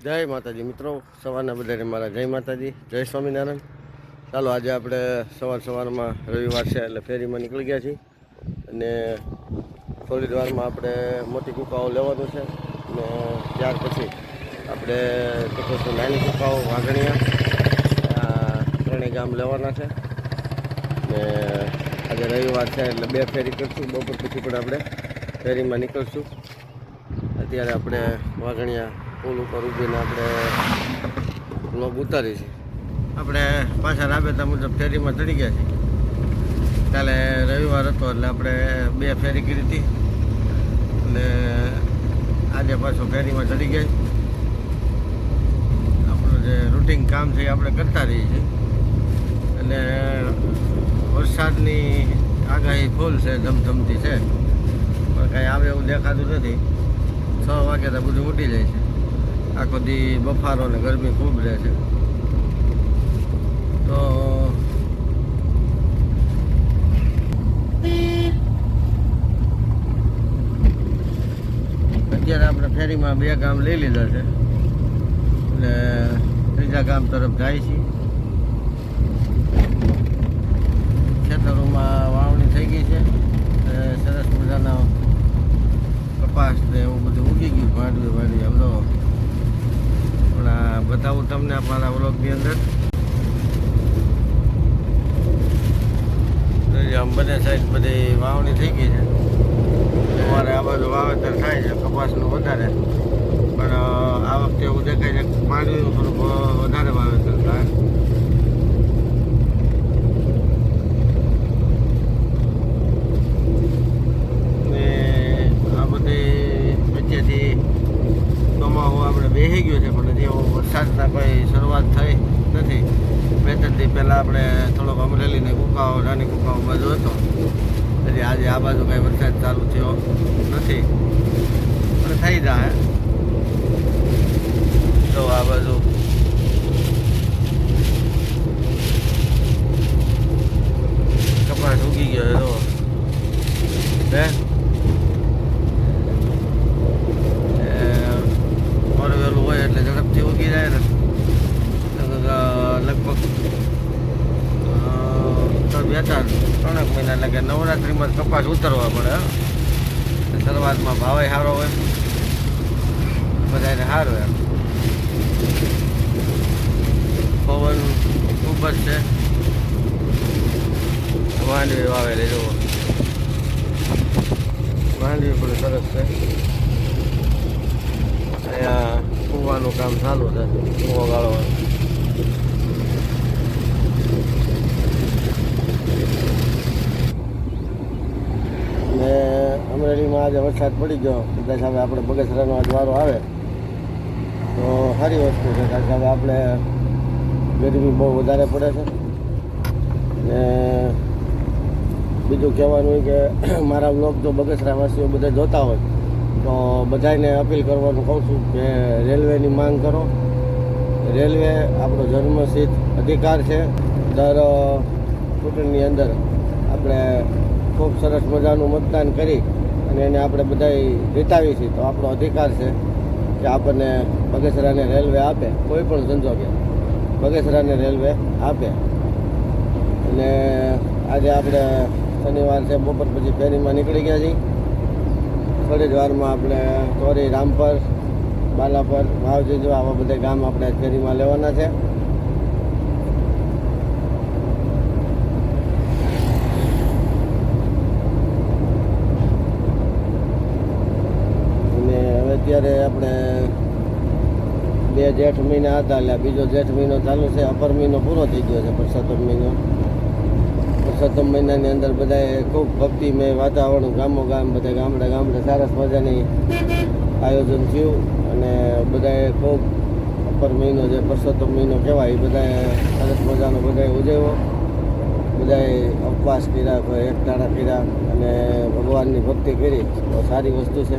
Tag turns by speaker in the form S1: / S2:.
S1: જય માતાજી મિત્રો, સવારના બધાને મારા જય માતાજી, જય સ્વામિનારાયણ. ચાલો આજે આપણે સવારમાં રવિવાર છે એટલે ફેરીમાં નીકળી ગયા છીએ અને થોડી જ વારમાં આપણે મોટી કૂકાઓ લેવાનું છે અને ત્યાર પછી આપણે તો નાની કૂકાઓ વાઘણિયા ત્રણેય ગામ લેવાના છે ને આજે રવિવાર છે એટલે 2 ફેરી કરશું. બપોર પછી પણ આપણે ફેરીમાં નીકળશું. અત્યારે આપણે વાઘણિયા પુલ ઉપર ઊભીને આપણે બ્લોગ ઉતારી છે. આપણે પાછા રાબેતા મુજબ ફેરીમાં ચડી ગયા છીએ. કાલે રવિવાર હતો એટલે આપણે 2 ફેરી કરી હતી એટલે આજે પાછો ફેરીમાં ચડી ગયા. આપણું જે રૂટિન કામ છે એ આપણે કરતા રહીએ છીએ. એટલે વરસાદની આગાહી ફૂલ છે, ધમધમતી છે, પણ કાંઈ આવે એવું દેખાતું નથી. 6 વાગે તો બધું ઉઠી જાય છે. આખો દી બફારો ને ગરમી ખૂબ રહે છે. તો અત્યારે આપણે ફેરીમાં 2 ગામ લઈ લીધા છે એટલે ત્રીજા ગામ તરફ જાય છે. ખેતરોમાં વાવણી થઈ ગઈ છે, સરસ મજાના કપાસ ને એવું બધું ઉગી ગયું. ભાંડવી આમ તો બતાવું તમને મારા વ્લોગની અંદર. આમ બંને સાઈડ બધી વાવણી થઈ ગઈ છે. અમારે આ બાજુ વાવેતર થાય છે કપાસનું વધારે, પણ આ વખતે એવું દેખાય છે માંડવીનું થોડુંક વધારે વાવેતર થાય. ને આ બધી વચ્ચેથી ચોમાસું આપણે બેસી ગયું છે, પણ હજી વરસાદના કોઈ શરૂઆત થઈ નથી. 2-3 દી પહેલાં આપણે થોડોક અમરેલીની કૂકાઓ, નાની કૂકાઓ બાજુ હતો, એટલે આજે આ બાજુ કાંઈ વરસાદ ચાલુ થયો નથી, પણ થઈ જાય. તો આ બાજુ કપાસ ઉગી ગયો હે વહેલું હોય એટલે ઝડપથી ઉગી જાય ને. લગભગ 3-4 મહિના એટલે કે નવરાત્રિમાં જ કપાસ ઉતરવા પડે. શરૂઆતમાં ભાવે સારો હોય, બધાને સારું એમ. પવન ખૂબ જ છે. માંડવી વાવેલી જુઓ, માંડવી પણ સરસ છે. અહીંયા કૂવાનું કામ ચાલુ છે, કૂવો ગાળવાનું. ને અમરેલીમાં આજે વરસાદ પડી ગયો, કદાચ હવે આપણે બગસરાનો આજ વારો આવે તો સારી વસ્તુ છે, કારણ કે હવે આપણે ગરમી બહુ વધારે પડે છે. ને બીજું કહેવાનું હોય કે મારા બ્લોગ જો બગસરાવાસીઓ બધા જોતા હોય તો બધાને અપીલ કરવાનું કહું છું કે રેલવેની માંગ કરો. રેલવે આપણો જન્મસિદ્ધ અધિકાર છે. દર ચૂંટણીની અંદર આપણે ખૂબ સરસ મજાનું મતદાન કરી અને એને આપણે બધાય જીતાવીએ છીએ, તો આપણો અધિકાર છે કે આપણને બગસરાને રેલવે આપે. કોઈ પણ સંજોગે બગસરાને રેલવે આપે. અને આજે આપણે શનિવાર છે, બપોર પછી ફેરીમાં નીકળી ગયા છીએ. થોડી જ વારમાં આપણે ચોરી, રામપર, બાલાપર, વાવજી જો આવા બધા ગામ આપણે ફેરીમાં લેવાના છે. અને હવે અત્યારે આપણે 2 જેઠ મહિના હતા એટલે બીજો જેઠ મહિનો ચાલુ છે. અપર મહિનો પૂરો થઈ ગયો છે, પરસોત્તમ મહિનો. પરસોત્તમ મહિનાની અંદર બધાએ ખૂબ ભક્તિમય વાતાવરણ, ગામ બધા ગામડે સરસ મજાની આયોજન થયું અને બધાએ ખૂબ અપર મહિનો જે પરસોત્તમ મહિનો કહેવાય એ બધાએ સરસ મજાનો બધાએ ઉજવ્યો. બધાએ ઉપવાસ કર્યા, કોઈ એકટાણા કર્યા અને ભગવાનની ભક્તિ કરી. તો સારી વસ્તુ છે.